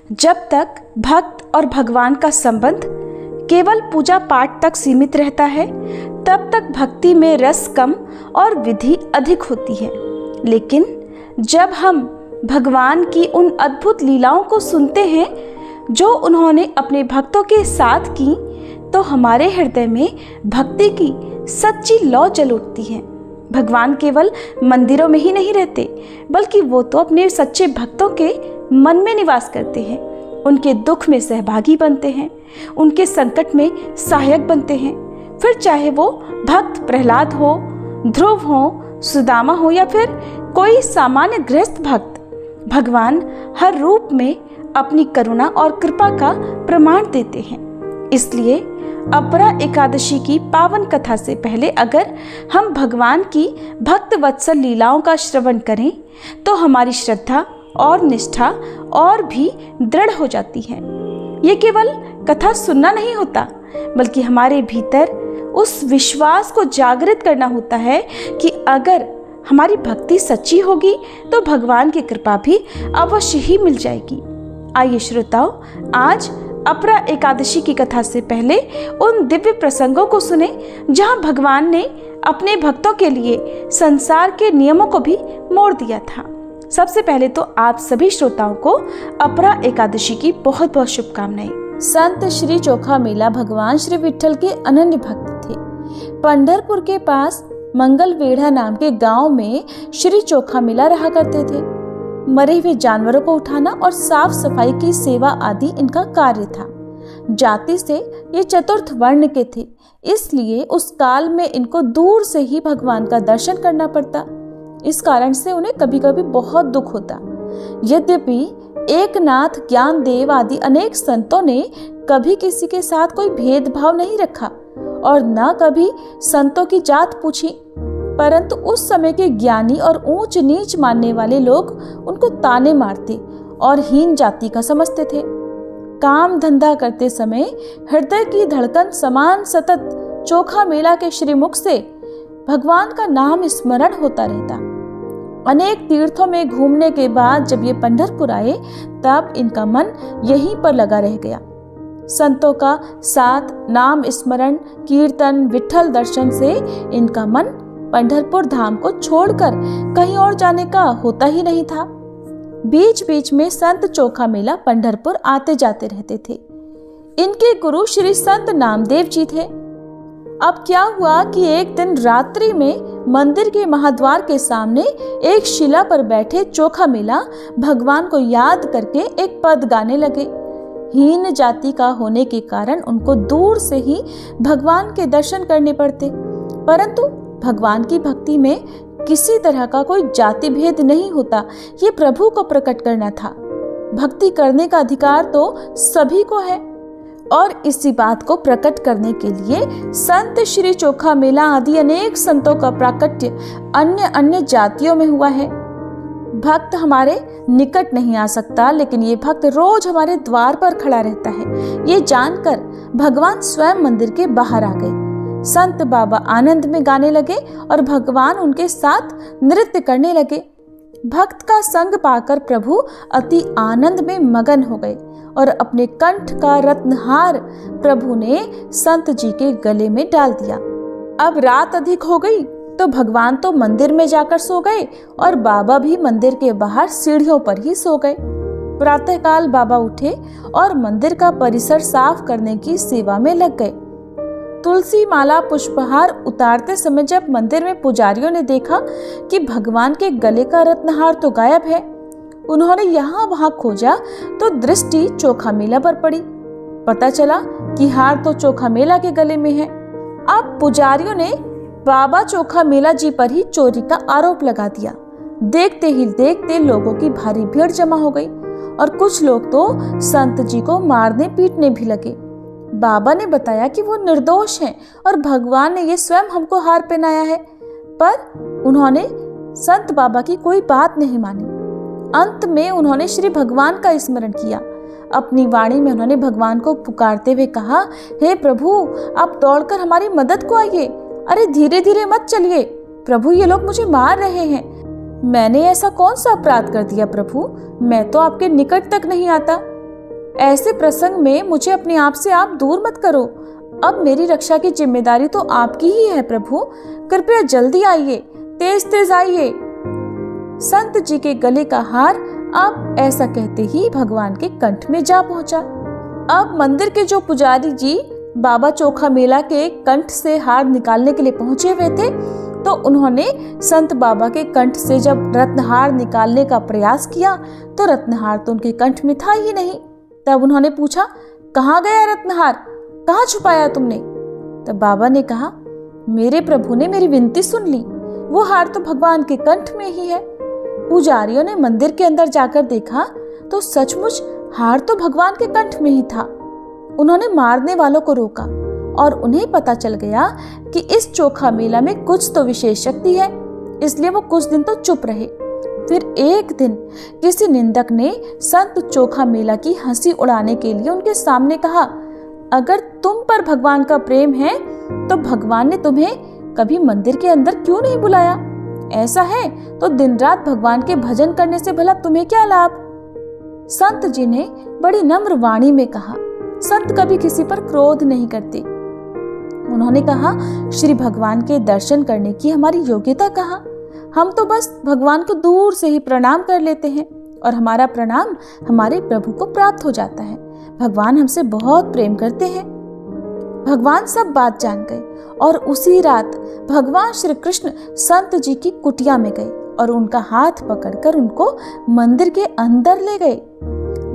जब तक भक्त और भगवान का संबंध केवल पूजा पाठ तक सीमित रहता है, तब तक भक्ति में रस कम और विधि अधिक होती है। लेकिन जब हम भगवान की उन अद्भुत लीलाओं को सुनते हैं जो उन्होंने अपने भक्तों के साथ की, तो हमारे हृदय में भक्ति की सच्ची लौ जल उठती है। भगवान केवल मंदिरों में ही नहीं रहते, बल्कि वो तो अपने सच्चे भक्तों के मन में निवास करते हैं, उनके दुख में सहभागी बनते हैं, उनके संकट में सहायक बनते हैं। फिर चाहे वो भक्त प्रहलाद हो, ध्रुव हो, सुदामा हो या फिर कोई सामान्य गृहस्थ भक्त, भगवान हर रूप में अपनी करुणा और कृपा का प्रमाण देते हैं। इसलिए अपरा एकादशी की पावन कथा से पहले अगर हम भगवान की भक्त वत्सल लीलाओं का श्रवण करें, तो हमारी श्रद्धा और निष्ठा और भी दृढ़ हो जाती है। ये केवल कथा सुनना नहीं होता, बल्कि हमारे भीतर उस विश्वास को जागृत करना होता है कि अगर हमारी भक्ति सच्ची होगी तो भगवान की कृपा भी अवश्य ही मिल जाएगी। आइए श्रोताओ, आज अपरा एकादशी की कथा से पहले उन दिव्य प्रसंगों को सुने जहां भगवान ने अपने भक्तों के लिए संसार के नियमों को भी मोड़ दिया था। सबसे पहले तो आप सभी श्रोताओं को अपरा एकादशी की बहुत बहुत शुभकामनाएं। संत श्री चोखा मेला भगवान श्री विठ्ठल के अनन्य भक्त थे। पंढरपुर के पास मंगलवेढ़ा नाम के गांव में श्री चोखा मेला रहा करते थे। मरे हुए जानवरों को उठाना और साफ सफाई की सेवा आदि इनका कार्य था। जाति से ये चतुर्थ वर्ण के थे, इसलिए उस काल में इनको दूर से ही भगवान का दर्शन करना पड़ता। इस कारण से उन्हें कभी कभी बहुत दुख होता। यद्यपि एकनाथ, ज्ञानदेव आदि अनेक संतों ने कभी किसी के साथ कोई भेदभाव नहीं रखा और न कभी संतों की जात पूछी, परंतु उस समय के ज्ञानी और ऊंच नीच मानने वाले लोग उनको ताने मारते और हीन जाति का समझते थे। काम धंधा करते समय हृदय की धड़कन समान सतत चोखा मेला के श्रीमुख से भगवान का नाम स्मरण होता रहता। अनेक तीर्थों में घूमने के बाद जब ये पंढरपुर आए, तब इनका मन यहीं पर लगा रह गया। संतों का साथ, नाम स्मरण, कीर्तन, विठ्ठल दर्शन से इनका मन पंढरपुर धाम को छोड़कर कहीं और जाने का होता ही नहीं था। बीच बीच में संत चोखा मेला पंढरपुर आते जाते रहते थे। इनके गुरु श्री संत नामदेव जी थे। अब क्या हुआ कि एक दिन रात्रि में मंदिर के महाद्वार के सामने एक शिला पर बैठे चोखा मेला भगवान को याद करके एक पद गाने लगे। हीन जाति का होने के कारण उनको दूर से ही भगवान के दर्शन करने पड़ते, परंतु भगवान की भक्ति में किसी तरह का कोई जाति भेद नहीं होता, ये प्रभु को प्रकट करना था। भक्ति करने का अधिकार तो सभी को है और इसी बात को प्रकट करने के लिए संत श्री चोखा मेला आदि अनेक संतों का प्राकट्य अन्य अन्य जातियों में हुआ है। भक्त हमारे निकट नहीं आ सकता, लेकिन ये भक्त रोज हमारे द्वार पर खड़ा रहता है। ये जानकर भगवान स्वयं मंदिर के बाहर आ गए। संत बाबा आनंद में गाने लगे और भगवान उनके साथ नृत्य करने लगे। भक्त का संग पाकर प्रभु अति आनंद में मगन हो गए और अपने कंठ का रत्नहार प्रभु ने संत जी के गले में डाल दिया। अब रात अधिक हो गई तो भगवान तो मंदिर में जाकर सो गए और बाबा भी मंदिर के बाहर सीढ़ियों पर ही सो गए। प्रातःकाल बाबा उठे और मंदिर का परिसर साफ करने की सेवा में लग गए। तुलसी माला पुष्पहार उतारते समय जब मंदिर में पुजारियों ने देखा कि भगवान के गले का रत्नहार तो गायब है, उन्होंने यहाँ वहां खोजा तो दृष्टि चोखा मेला पर पड़ी। पता चला कि हार तो चोखा मेला के गले में है। अब पुजारियों ने बाबा चोखा मेला जी पर ही चोरी का आरोप लगा दिया। देखते ही देखते लोगों की भारी भीड़ जमा हो गई और कुछ लोग तो संत जी को मारने पीटने भी लगे। बाबा ने बताया कि वो निर्दोष हैं और भगवान ने ये स्वयं हमको हार पहनाया है, पर उन्होंने संत बाबा की कोई बात नहीं मानी। अंत में उन्होंने श्री भगवान का स्मरण किया। अपनी वाणी में उन्होंने भगवान को पुकारते हुए कहा, हे प्रभु, आप दौड़कर हमारी मदद को आइए। अरे धीरे धीरे मत चलिए प्रभु, ये लोग मुझे मार रहे हैं। मैंने ऐसा कौन सा अपराध कर दिया प्रभु? मैं तो आपके निकट तक नहीं आता। ऐसे प्रसंग में मुझे अपने आप से आप दूर मत करो। अब मेरी रक्षा की जिम्मेदारी तो आपकी ही है प्रभु। कृपया जल्दी आइए, तेज तेज आइए। संत जी के गले का हार अब ऐसा कहते ही भगवान के कंठ में जा पहुंचा। अब मंदिर के जो पुजारी जी बाबा चोखा मेला के कंठ से हार निकालने के लिए पहुंचे हुए थे, तो उन्होंने संत बाबा के कंठ से जब रत्नहार निकालने का प्रयास किया तो रत्नहार तो उनके कंठ में था ही नहीं। तब उन्होंने पूछा, कहाँ गया रत्नहार, कहाँ छुपाया तुमने? तब बाबा ने कहा, मेरे प्रभु ने मेरी विनती सुन ली, वो हार तो भगवान के कंठ में ही है। पुजारियों ने मंदिर के अंदर जाकर देखा तो सचमुच हार तो भगवान के कंठ में ही था। उन्होंने मारने वालों को रोका और उन्हें पता चल गया कि इस चोखा मेला में कुछ तो विशेष शक्ति है, इसलिए वो कुछ दिन तो चुप रहे। फिर एक दिन किसी निंदक ने संत चोखा मेला की हंसी उड़ाने के लिए उनके सामने कहा, अगर तुम पर भगवान का प्रेम है तो भगवान ने तुम्हें कभी मंदिर के अंदर क्यों नहीं बुलाया? ऐसा है तो दिन रात भगवान के भजन करने से भला तुम्हें क्या लाभ? संत जी ने बड़ी नम्र वाणी में कहा, संत कभी किसी पर क्रोध नहीं करते। उन्होंने कहा, श्री भगवान के दर्शन करने की हमारी योग्यता कहाँ? हम तो बस भगवान को दूर से ही प्रणाम कर लेते हैं और हमारा प्रणाम हमारे प्रभु को प्राप्त हो जाता है। भगवान हमसे बहुत प्रेम करते हैं। भगवान सब बात जान गए और उसी रात भगवान श्री कृष्ण संत जी की कुटिया में गए और उनका हाथ पकड़कर उनको मंदिर के अंदर ले गए।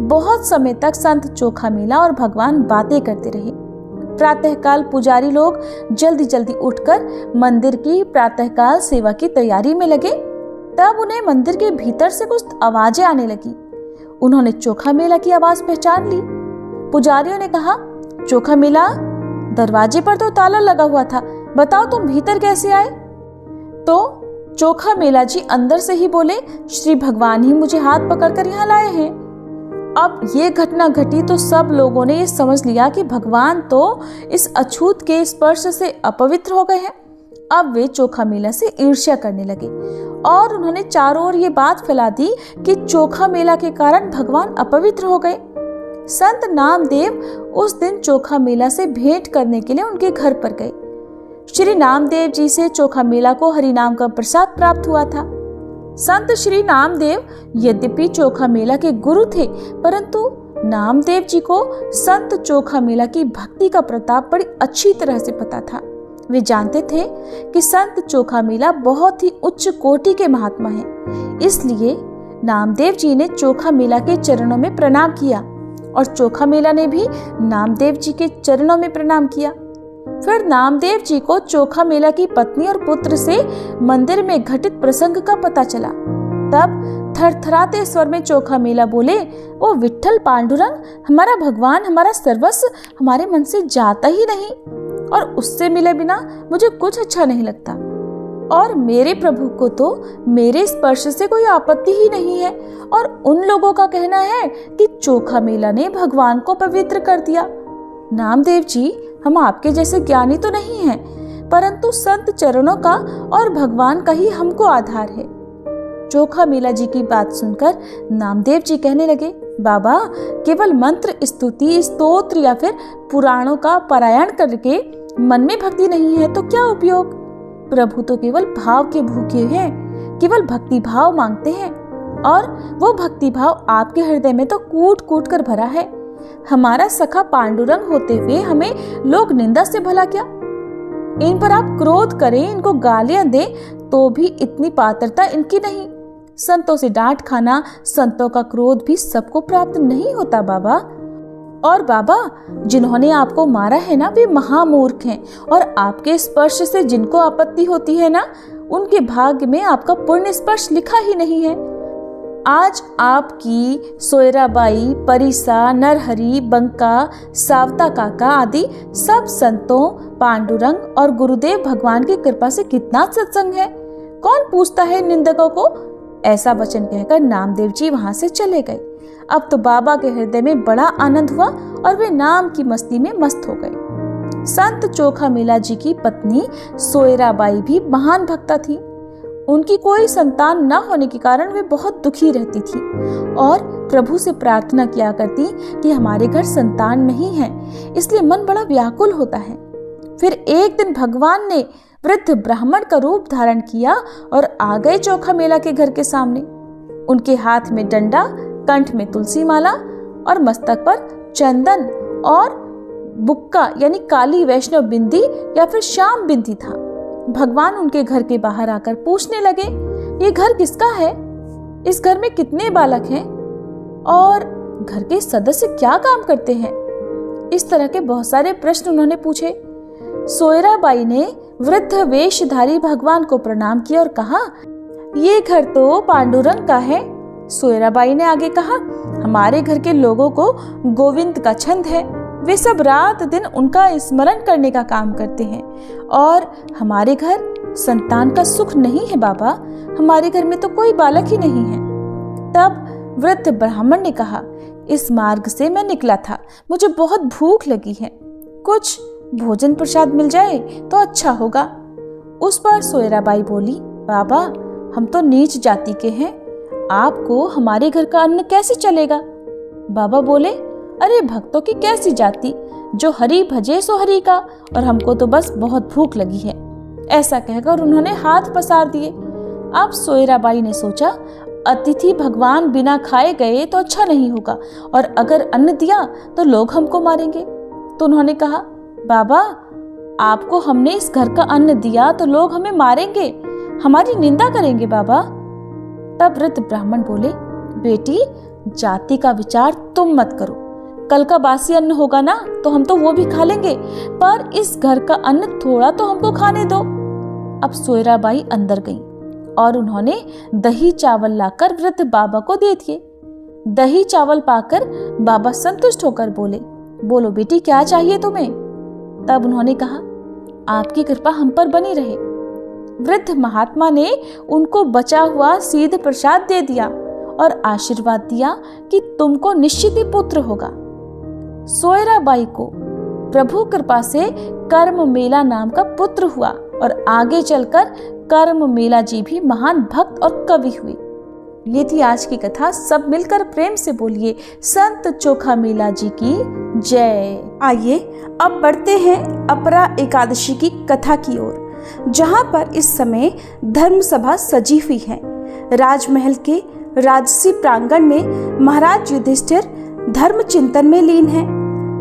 बहुत समय तक संत चोखा मेला और भगवान बातें करते रहे। प्रातःकाल पुजारी लोग जल्दी जल्दी उठकर मंदिर की प्रातःकाल सेवा की तैयारी में लगे। तब उन्हें मंदिर के भीतर से कुछ आवाजें आने लगी। उन्होंने चोखा मेला की आवाज पहचान ली। पुजारियों ने कहा, चोखा मेला, दरवाजे पर तो ताला लगा हुआ था, बताओ तुम भीतर कैसे आए? तो चोखा मेला जी अंदर से ही बोले, श्री भगवान ही मुझे हाथ पकड़कर यहाँ लाए हैं। अब ये घटना घटी तो सब लोगों ने ये समझ लिया कि भगवान तो इस अछूत के स्पर्श से अपवित्र हो गए हैं। अब वे चोखा मेला से ईर्ष्या करने लगे और उन्होंने चारों ओर ये बात फैला दी कि चोखा मेला के कारण भगवान अपवित्र हो गए। संत नामदेव उस दिन चोखा मेला से भेंट करने के लिए उनके घर पर गए। श्री नामदेव जी से चोखा मेला को हरिनाम का प्रसाद प्राप्त हुआ था। संत श्री नामदेव यद्यपि चोखा मेला के गुरु थे, परंतु नामदेव जी को संत चोखा मेला की भक्ति का प्रताप बड़ी अच्छी तरह से पता था। वे जानते थे कि संत चोखा मेला बहुत ही उच्च कोटि के महात्मा हैं। इसलिए नामदेव जी ने चोखा मेला के चरणों में प्रणाम किया और चोखा मेला ने भी नामदेव जी के चरणों में प्रणाम किया। फिर नामदेव जी को चोखा मेला की पत्नी और पुत्र से मंदिर में घटित प्रसंग का पता चला। तब थरथराते स्वर में चोखा मेला बोले, ओ विट्ठल पांडुरंग, हमारा भगवान, हमारा सर्वस्व हमारे मन से जाता ही नहीं और उससे मिले बिना मुझे कुछ अच्छा नहीं लगता। और मेरे प्रभु को तो मेरे स्पर्श से कोई आपत्ति ही नहीं है। और उन लोगों का कहना है कि चोखा मेला ने भगवान को पवित्र कर दिया। नामदेव जी, हम आपके जैसे ज्ञानी तो नहीं हैं, परंतु संत चरणों का और भगवान का ही हमको आधार है। चोखा मेला जी की बात सुनकर नामदेव जी कहने लगे, बाबा, केवल मंत्र, स्तुति, स्तोत्र या फिर पुराणों का पारायण करके मन में भक्ति नहीं है तो क्या उपयोग? प्रभु तो केवल भाव के भूखे हैं, केवल भक्ति भाव मांगते हैं और वो भक्ति भाव आपके हृदय में तो कूट कूट कर भरा है। हमारा सखा पांडुरंग होते हुए हमें लोग निंदा से भला क्या? इन पर आप क्रोध करें, इनको गालियां दें तो भी इतनी पात्रता इनकी नहीं। संतों से डांट खाना, संतों का क्रोध भी सबको प्राप्त नहीं होता बाबा। और बाबा, जिन्होंने आपको मारा है ना, वे महामूर्ख हैं और आपके स्पर्श से जिनको आपत्ति होती है ना, उनके भाग्य में आपका पुण्य स्पर्श लिखा ही नहीं है। आज आपकी सोयराबाई, परिसा, नरहरि, बंका, सावता काका आदि सब संतों, पांडुरंग और गुरुदेव भगवान की कृपा से कितना सत्संग है, कौन पूछता है निंदकों को? ऐसा वचन कहकर नामदेव जी वहां से चले गए। अब तो बाबा के हृदय में बड़ा आनंद हुआ और वे नाम की मस्ती में मस्त हो गए। संत चोखा मेला जी की पत्नी सोयराबाई भी महान भक्ता थी। उनकी कोई संतान न होने के कारण वे बहुत दुखी रहती थी और प्रभु से प्रार्थना किया करती कि हमारे घर संतान नहीं है, इसलिए मन बड़ा व्याकुल होता है। फिर एक दिन भगवान ने वृद्ध ब्राह्मण का रूप धारण किया और आ गए चोखा मेला के घर के सामने। उनके हाथ में डंडा, कंठ में तुलसी माला और मस्तक पर चंदन और बुक्का यानी काली वैष्णव बिंदी या फिर श्याम बिंदी था। भगवान उनके घर के बाहर आकर पूछने लगे, ये घर किसका है? इस घर में कितने बालक हैं और घर के सदस्य क्या काम करते हैं? इस तरह के बहुत सारे प्रश्न उन्होंने पूछे। सोयराबाई ने वृद्ध वेशधारी भगवान को प्रणाम किया और कहा, ये घर तो पांडुरंग का है। सोयराबाई ने आगे कहा, हमारे घर के लोगों को गोविंद का छंद है, वे सब रात दिन उनका स्मरण करने का काम करते हैं और हमारे घर संतान का सुख नहीं है बाबा, हमारे घर में तो कोई बालक ही नहीं है। तब वृद्ध ब्राह्मण ने कहा, इस मार्ग से मैं निकला था, मुझे बहुत भूख लगी है, कुछ भोजन प्रसाद मिल जाए तो अच्छा होगा। उस पर सोयराबाई बोली, बाबा हम तो नीच जाति के हैं, आपको हमारे घर का अन्न कैसे चलेगा? बाबा बोले, अरे भक्तों की कैसी जाति, जो हरि भजे सो हरि का, और हमको तो बस बहुत भूख लगी है। ऐसा कहकर उन्होंने हाथ पसार दिए। अब सोयराबाई ने सोचा, अतिथि भगवान बिना खाए गए तो अच्छा नहीं होगा और अगर अन्न दिया तो लोग हमको मारेंगे। तो उन्होंने कहा, बाबा आपको हमने इस घर का अन्न दिया तो लोग हमें मारेंगे, हमारी निंदा करेंगे बाबा। तब वृद्ध ब्राह्मण बोले, बेटी जाति का विचार तुम मत करो, कल का बासी अन्न होगा ना तो हम तो वो भी खा लेंगे, पर इस घर का अन्न थोड़ा तो हमको खाने दो। अब सोयराबाई अंदर गई और उन्होंने दही चावल लाकर वृद्ध बाबा को दे दिए। दही चावल पाकर बाबा संतुष्ट होकर बोले, बोलो बेटी क्या चाहिए तुम्हें? तब उन्होंने कहा, आपकी कृपा हम पर बनी रहे। वृद्ध महात्मा ने उनको बचा हुआ सीध प्रसाद दे दिया और आशीर्वाद दिया कि तुमको निश्चित ही पुत्र होगा। सोयराबाई को प्रभु कृपा से कर्म मेला नाम का पुत्र हुआ और आगे चलकर कर्म मेला जी भी महान भक्त और कवि हुए। ये थी आज की कथा। सब मिलकर प्रेम से बोलिए, संत चोखा मेला जी की जय। आइए अब बढ़ते हैं अपरा एकादशी की कथा की ओर, जहाँ पर इस समय धर्म सभा सजी हुई है। राजमहल के राजसी प्रांगण में महाराज युधिष्ठिर धर्म चिंतन में लीन है।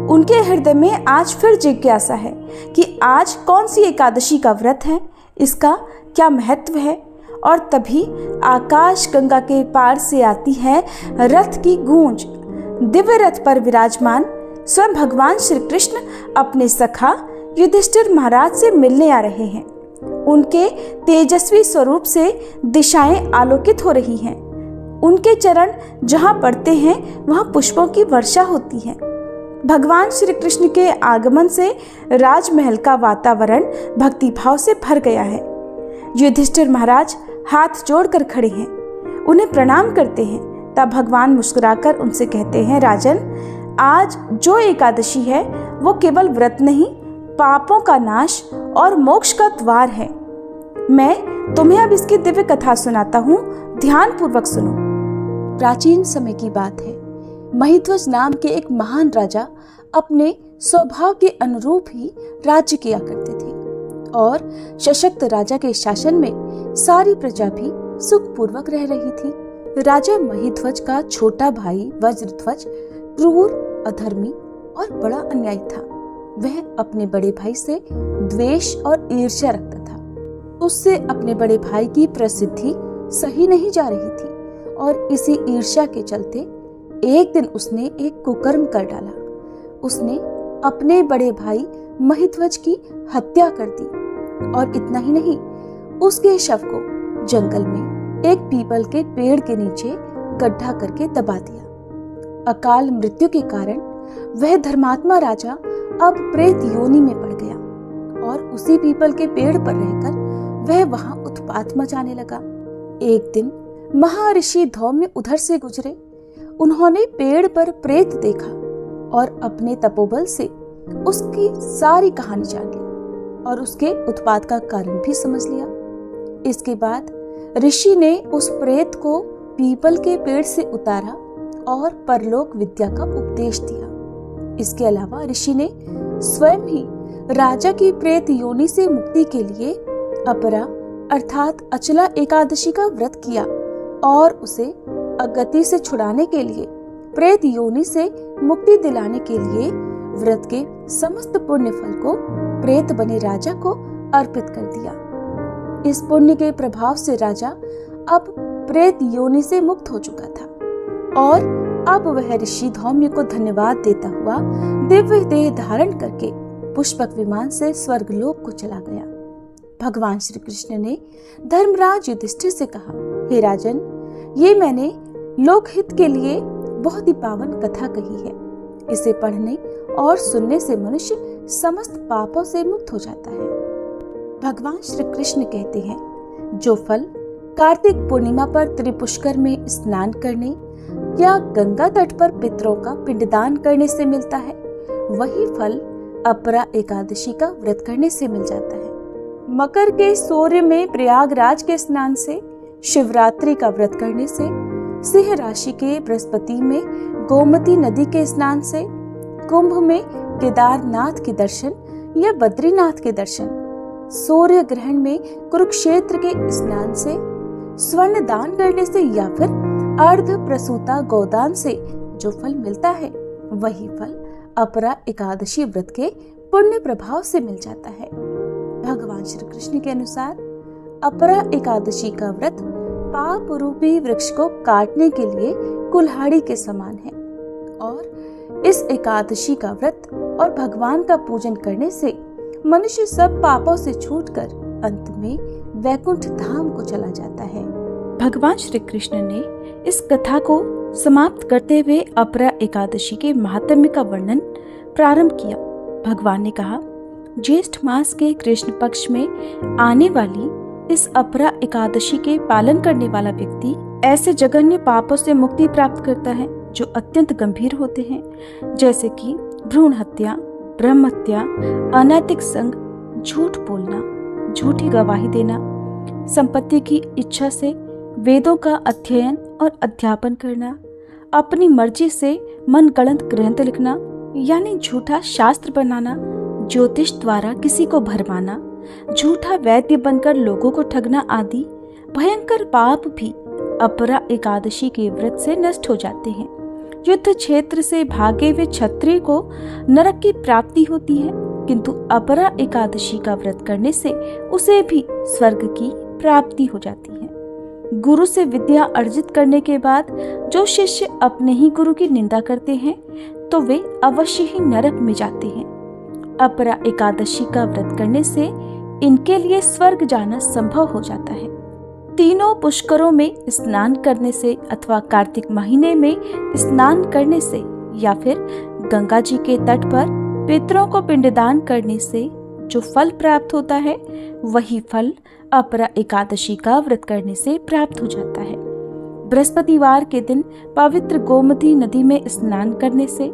उनके हृदय में आज फिर जिज्ञासा है कि आज कौन सी एकादशी का व्रत है, इसका क्या महत्व है। और तभी आकाश गंगा के पार से आती है रथ की गूंज। दिव्य रथ पर विराजमान स्वयं भगवान श्री कृष्ण अपने सखा युधिष्ठिर महाराज से मिलने आ रहे हैं। उनके तेजस्वी स्वरूप से दिशाएं आलोकित हो रही हैं। उनके चरण जहां पड़ते हैं वहां पुष्पों की वर्षा होती है। भगवान श्री कृष्ण के आगमन से राजमहल का वातावरण भक्तिभाव से भर गया है। युधिष्ठिर महाराज हाथ जोड़कर खड़े हैं, उन्हें प्रणाम करते हैं। तब भगवान मुस्कुराकर उनसे कहते हैं, राजन आज जो एकादशी है वो केवल व्रत नहीं, पापों का नाश और मोक्ष का द्वार है। मैं तुम्हें अब इसकी दिव्य कथा सुनाता हूँ, ध्यान पूर्वक सुनो। प्राचीन समय की बात है। महिध्वज नाम के एक महान राजा अपने स्वभाव के अनुरूप ही राज्य किया करते थे और सशक्त राजा के शासन में सारी प्रजा भी सुखपूर्वक रह रही थी। राजा महिध्वज का छोटा भाई वज्रध्वज क्रूर, अधर्मी और बड़ा अन्यायी था। वह अपने बड़े भाई से द्वेष और ईर्ष्या रखता था। उससे अपने बड़े भाई की प्रसिद्धि सही नहीं जा रही थी और इसी ईर्ष्या के चलते एक दिन उसने एक कुकर्म कर डाला। उसने अपने बड़े भाई महिध्वज की हत्या कर दी और इतना ही नहीं, उसके शव को जंगल में एक पीपल के पेड़ के नीचे गड्ढा करके दबा दिया। अकाल मृत्यु के कारण वह धर्मात्मा राजा अब प्रेत योनि में पड़ गया और उसी पीपल के पेड़ पर रहकर वह वहां उत्पात मचाने लगा। एक दिन महर्षि धौम्य उधर से गुजरे। उन्होंने पेड़ पर प्रेत देखा और अपने तपोबल से उसकी सारी कहानी जान ली और उसके उत्पात का कारण भी समझ लिया। इसके बाद ऋषि ने उस प्रेत को पीपल के पेड़ से उतारा और परलोक विद्या का उपदेश दिया। इसके अलावा ऋषि ने स्वयं ही राजा की प्रेत योनि से मुक्ति के लिए अपरा अर्थात अचला एकादशी का व्रत किया और उसे अगति से छुड़ाने के लिए, प्रेत योनि से मुक्ति दिलाने के लिए व्रत के समस्त पुण्य फल को प्रेत बने राजा को अर्पित कर दिया। इस पुण्य के प्रभाव से राजा अब प्रेत योनि से मुक्त हो चुका था और अब वह ऋषि धौम्य को धन्यवाद देता हुआ दिव्य देह धारण करके पुष्पक विमान से स्वर्गलोक को चला गया। भगवान श्री कृष्ण ने धर्मराज युधिष्ठिर से कहा, हे राजन, ये मैंने लोकहित के लिए बहुत ही पावन कथा कही है। इसे पढ़ने और सुनने से मनुष्य समस्त पापों से मुक्त हो जाता है। भगवान श्री कृष्ण कहते हैं, जो फल कार्तिक पूर्णिमा पर त्रिपुष्कर में स्नान करने या गंगा तट पर पितरों का पिंडदान करने से मिलता है, वही फल अपरा एकादशी का व्रत करने से मिल जाता है। मकर के सूर्य में प्रयागराज के स्नान से, शिवरात्रि का व्रत करने से, सिंह राशि के बृहस्पति में गोमती नदी के स्नान से, कुंभ में केदारनाथ के दर्शन या बद्रीनाथ के दर्शन, सूर्य ग्रहण में कुरुक्षेत्र के स्नान से, स्वर्ण दान करने से या फिर अर्ध प्रसूता गोदान से जो फल मिलता है, वही फल अपरा एकादशी व्रत के पुण्य प्रभाव से मिल जाता है। भगवान श्री कृष्ण के अनुसार अपरा एकादशी का व्रत पाप रूपी वृक्ष को काटने के लिए कुल्हाड़ी के समान है और इस एकादशी का व्रत और भगवान का पूजन करने से मनुष्य सब पापों से छूटकर अंत में वैकुंठ धाम को चला जाता है। भगवान श्री कृष्ण ने इस कथा को समाप्त करते हुए अपरा एकादशी के महात्म्य का वर्णन प्रारंभ किया। भगवान ने कहा, ज्येष्ठ मास के कृष्ण पक्ष में आने वाली इस अपरा एकादशी के पालन करने वाला व्यक्ति ऐसे जघन्य पापों से मुक्ति प्राप्त करता है जो अत्यंत गंभीर होते हैं, जैसे कि भ्रूण हत्या, ब्रह्म हत्या, अनैतिक संग, झूठ बोलना, झूठी गवाही देना, संपत्ति की इच्छा से वेदों का अध्ययन और अध्यापन करना, अपनी मर्जी से मनगढ़ंत ग्रंथ लिखना यानी झूठा शास्त्र बनाना, ज्योतिष द्वारा किसी को भरमाना, झूठा वैद्य बनकर लोगों को ठगना आदि भयंकर पाप भी अपरा एकादशी के व्रत से नष्ट हो जाते हैं। युद्ध क्षेत्र से भागे हुए क्षत्रिय को नरक की प्राप्ति होती है, किंतु अपरा एकादशी का व्रत करने से उसे भी स्वर्ग की प्राप्ति हो जाती है। गुरु से विद्या अर्जित करने के बाद जो शिष्य अपने ही गुरु की निंदा करते हैं तो वे अवश्य ही नरक में जाते हैं। अपरा एकादशी का व्रत करने से इनके लिए स्वर्ग जाना संभव हो जाता है। तीनों पुष्करों में स्नान करने से अथवा कार्तिक महीने में स्नान करने से या फिर गंगा जी के तट पर पितरों को पिंडदान करने से जो फल प्राप्त होता है, वही फल अपरा एकादशी का व्रत करने से प्राप्त हो जाता है। बृहस्पतिवार के दिन पवित्र गोमती नदी में स्नान करने से,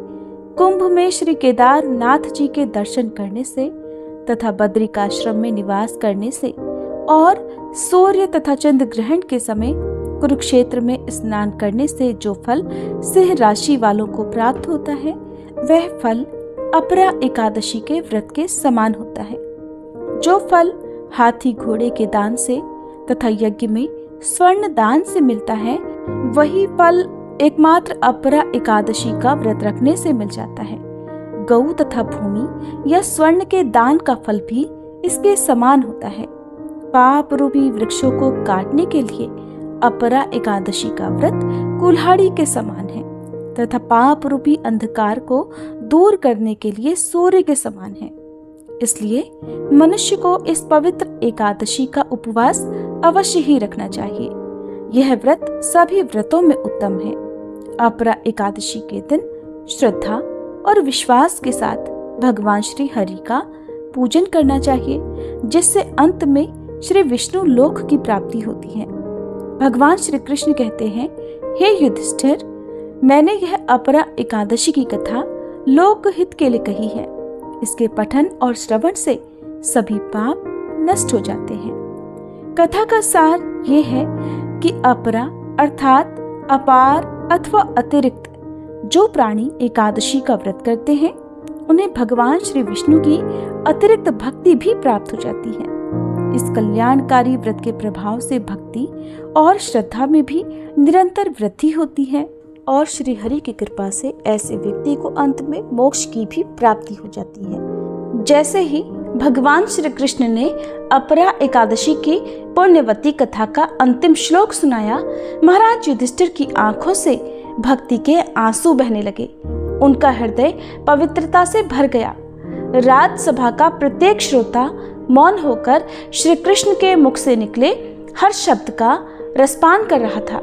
कुंभ में श्री केदारनाथ जी के दर्शन करने से तथा बद्रिकाश्रम में निवास करने से और सूर्य तथा चंद्र ग्रहण के समय कुरुक्षेत्र में स्नान करने से जो फल सिंह राशि वालों को प्राप्त होता है, वह फल अपरा एकादशी के व्रत के समान होता है। जो फल हाथी घोड़े के दान से तथा यज्ञ में स्वर्ण दान से मिलता है, वही फल एकमात्र अपरा एकादशी का व्रत रखने से मिल जाता है। गौ तथा भूमि या स्वर्ण के दान का फल भी इसके समान होता है। पाप रूपी वृक्षों को काटने के लिए अपरा एकादशी का व्रत कुल्हाड़ी के समान है तथा पाप रूपी अंधकार को दूर करने के लिए सूर्य के समान है। इसलिए मनुष्य को इस पवित्र एकादशी का उपवास अवश्य ही रखना चाहिए। यह व्रत सभी व्रतों में उत्तम है। अपरा एकादशी के दिन श्रद्धा और विश्वास के साथ भगवान श्री हरि का पूजन करना चाहिए, जिससे अंत में श्री विष्णु लोक की प्राप्ति होती है। भगवान श्री कृष्ण कहते हैं, हे युधिष्ठिर, मैंने यह अपरा एकादशी की कथा लोक हित के लिए कही है। इसके पठन और श्रवण से सभी पाप नष्ट हो जाते हैं। कथा का सार ये है कि अपरा अर्थात अपार अथवा अतिरिक्त जो प्राणी एकादशी का व्रत करते हैं उन्हें भगवान श्री विष्णु की अतिरिक्त भक्ति भी प्राप्त हो जाती है। इस कल्याणकारी व्रत के प्रभाव से भक्ति और श्रद्धा में भी निरंतर वृद्धि होती है और श्री हरि की कृपा से ऐसे व्यक्ति को अंत में मोक्ष की भी प्राप्ति हो जाती है। जैसे ही भगवान श्री कृष्ण ने अपरा एकादशी की पुण्यवती कथा का अंतिम श्लोक सुनाया, महाराज युधिष्ठिर की आंखों से भक्ति के आंसू बहने लगे। उनका हृदय पवित्रता से भर गया। राजसभा का प्रत्येक श्रोता मौन होकर श्री कृष्ण के मुख से निकले हर शब्द का रसपान कर रहा था।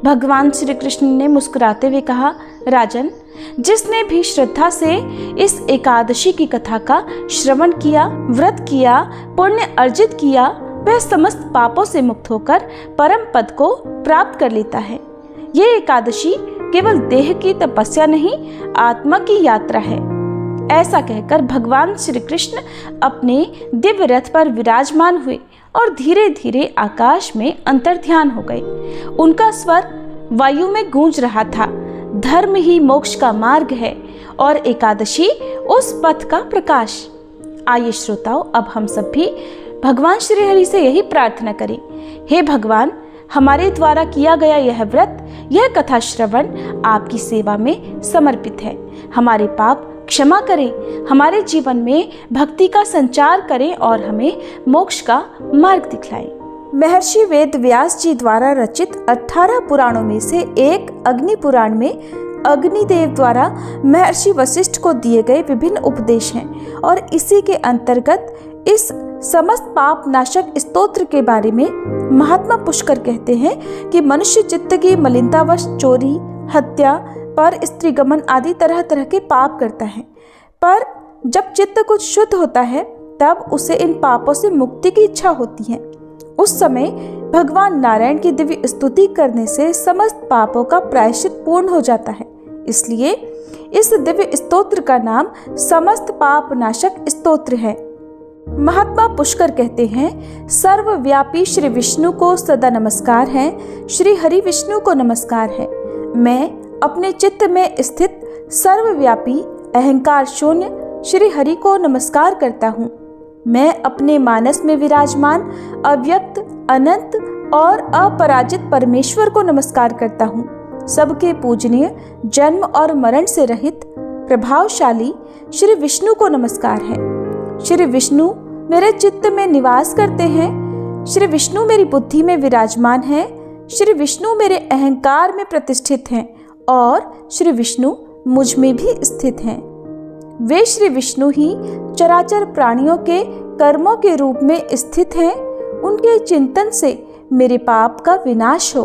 भगवान श्री कृष्ण ने मुस्कुराते हुए कहा, राजन, जिसने भी श्रद्धा से इस एकादशी की कथा का श्रवण किया, व्रत किया, पुण्य अर्जित किया, वह समस्त पापों से मुक्त होकर परम पद को प्राप्त कर लेता है। ये एकादशी केवल देह की तपस्या नहीं, आत्मा की यात्रा है। ऐसा कहकर भगवान श्री कृष्ण अपने दिव्य रथ पर विराजमान हुए और धीरे धीरे आकाश में अंतर्ध्यान हो गए। उनका स्वर वायु में गूंज रहा था, धर्म ही मोक्ष का मार्ग है और एकादशी उस पथ का प्रकाश। आइए श्रोताओ, अब हम सब भी भगवान श्री हरि से यही प्रार्थना करें, हे भगवान, हमारे द्वारा किया गया यह व्रत, यह कथा श्रवण आपकी सेवा में समर्पित है। हमारे पाप क्षमा करें, हमारे जीवन में भक्ति का संचार करें और हमें मोक्ष का मार्ग दिखलाएं। महर्षि वेद व्यास जी द्वारा रचित 18 पुराणों में से एक अग्नि पुराण में अग्निदेव द्वारा महर्षि वशिष्ठ को दिए गए विभिन्न उपदेश हैं और इसी के अंतर्गत इस समस्त पाप नाशक स्तोत्र के बारे में महात्मा पुष्कर कहते हैं कि मनुष्य चित्त की मलिनतावश चोरी, हत्या, पर स्त्री गमन आदि तरह तरह के पाप करता है, पर जब चित्त कुछ शुद्ध होता है तब उसे इन पापों से मुक्ति की इच्छा होती है। उस समय भगवान नारायण की दिव्य स्तुति करने से समस्त पापों का प्रायश्चित पूर्ण हो जाता है। इसलिए इस दिव्य स्तोत्र का नाम समस्त पाप नाशक स्तोत्र है। महात्मा पुष्कर कहते हैं, सर्वव्यापी श्री विष्णु को सदा नमस्कार है, श्री हरि विष्णु को नमस्कार है। मैं अपने चित्त में स्थित सर्वव्यापी अहंकार शून्य श्री हरि को नमस्कार करता हूँ। मैं अपने मानस में विराजमान अव्यक्त, अनंत और अपराजित परमेश्वर को नमस्कार करता हूँ। सबके पूजनीय, जन्म और मरण से रहित, प्रभावशाली श्री विष्णु को नमस्कार है। श्री विष्णु मेरे चित्त में निवास करते हैं। श्री विष्णु मेरी बुद्धि में विराजमान है। श्री विष्णु मेरे अहंकार में प्रतिष्ठित हैं और श्री विष्णु मुझ में भी स्थित हैं। वे श्री विष्णु ही चराचर प्राणियों के कर्मों के रूप में स्थित हैं। उनके चिंतन से मेरे पाप का विनाश हो।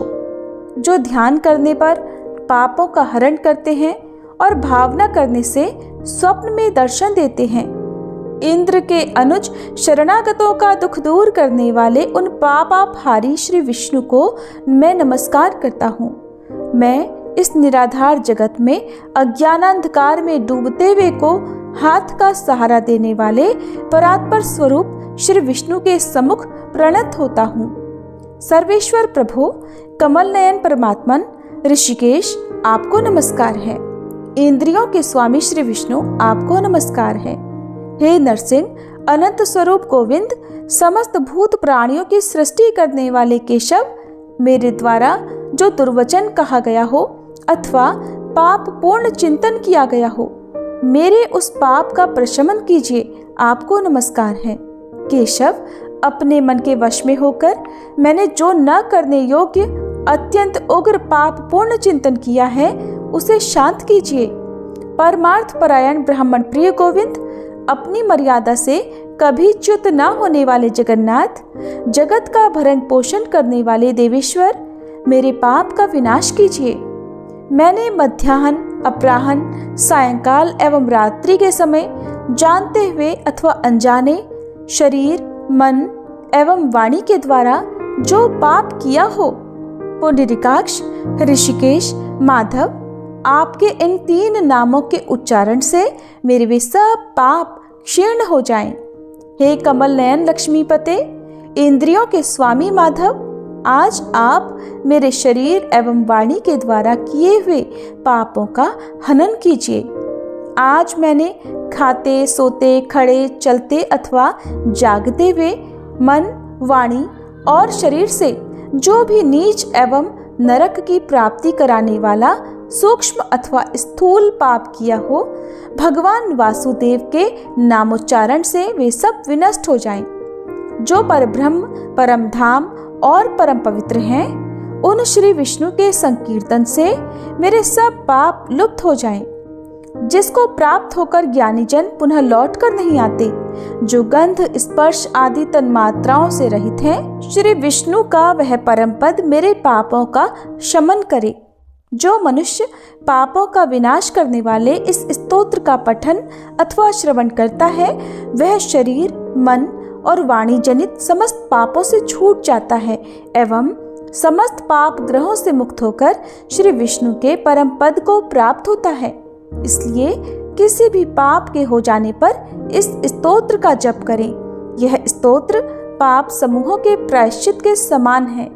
जो ध्यान करने पर पापों का हरण करते हैं और भावना करने से स्वप्न में दर्शन देते हैं। इंद्र के अनुज शरणागतों का दुख दूर करने वाले उन पापापहारी श्री विष्णु को मैं नमस्कार करता हूँ। मैं इस निराधार जगत में अज्ञानांधकार में डूबते हुए को हाथ का सहारा देने वाले परात्पर स्वरूप श्री विष्णु के सम्मुख प्रणत होता हूँ। सर्वेश्वर प्रभु, कमल नयन परमात्मन ऋषिकेश, आपको नमस्कार है। इंद्रियों के स्वामी श्री विष्णु, आपको नमस्कार है। हे नरसिंह, अनंत स्वरूप गोविंद, समस्त भूत प्राणियों की सृष्टि करने वाले केशव, मेरे द्वारा जो दुर्वचन कहा गया हो अथवा पाप पूर्ण चिंतन किया गया हो, मेरे उस पाप का प्रशमन कीजिए, आपको नमस्कार है। केशव, अपने मन के वश में होकर मैंने जो न करने योग्य अत्यंत उग्र पाप पूर्ण चिंतन किया है उसे शांत कीजिए। परमार्थ परायण ब्राह्मण प्रिय गोविंद, अपनी मर्यादा से कभी च्युत न होने वाले जगन्नाथ, जगत का भरण पोषण करने वाले देवेश्वर, मेरे पाप का विनाश कीजिए। मैंने मध्याह्न, अपराह्न, सायंकाल एवं रात्रि के समय जानते हुए अथवा अनजाने शरीर, मन एवं वाणी के द्वारा जो पाप किया हो, पुंडरीकाक्ष, ऋषिकेश, माधव, आपके इन 3 नामों के उच्चारण से मेरे वे सब पाप क्षीण हो जाएं। हे कमल नयन लक्ष्मीपते, इंद्रियों के स्वामी माधव, आज आप मेरे शरीर एवं वाणी के द्वारा किए हुए पापों का हनन कीजिए। आज मैंने खाते, सोते, खड़े, चलते अथवा जागते हुए मन, वाणी और शरीर से जो भी नीच एवं नरक की प्राप्ति कराने वाला सूक्ष्म अथवा स्थूल पाप किया हो, भगवान वासुदेव के नामोच्चारण से वे सब विनष्ट हो जाएं। जो परब्रह्म, परम धाम और परम पवित्र हैं, उन श्री विष्णु के संकीर्तन से मेरे सब पाप लुप्त हो जाएं, जिसको प्राप्त होकर ज्ञानी जन पुनः लौट कर नहीं आते, जो गंध, स्पर्श आदि तन्मात्राओं से रहित हैं। श्री विष्णु का वह परम पद मेरे पापों का शमन करे। जो मनुष्य पापों का विनाश करने वाले इस स्तोत्र का पठन अथवा श्रवण करता है, वह शरीर, मन और वाणी जनित समस्त पापों से छूट जाता है एवं समस्त पाप ग्रहों से मुक्त होकर श्री विष्णु के परम पद को प्राप्त होता है। इसलिए किसी भी पाप के हो जाने पर इस स्तोत्र का जप करें। यह स्तोत्र पाप समूहों के प्रायश्चित के समान है।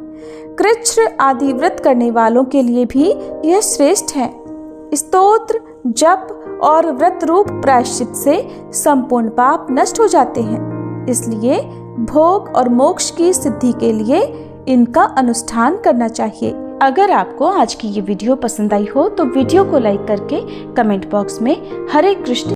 कृच्छ्र आदि व्रत करने वालों के लिए भी यह श्रेष्ठ है। स्तोत्र, जप और व्रत रूप प्रायश्चित से संपूर्ण पाप नष्ट हो जाते हैं। इसलिए भोग और मोक्ष की सिद्धि के लिए इनका अनुष्ठान करना चाहिए। अगर आपको आज की ये वीडियो पसंद आई हो तो वीडियो को लाइक करके कमेंट बॉक्स में हरे कृष्ण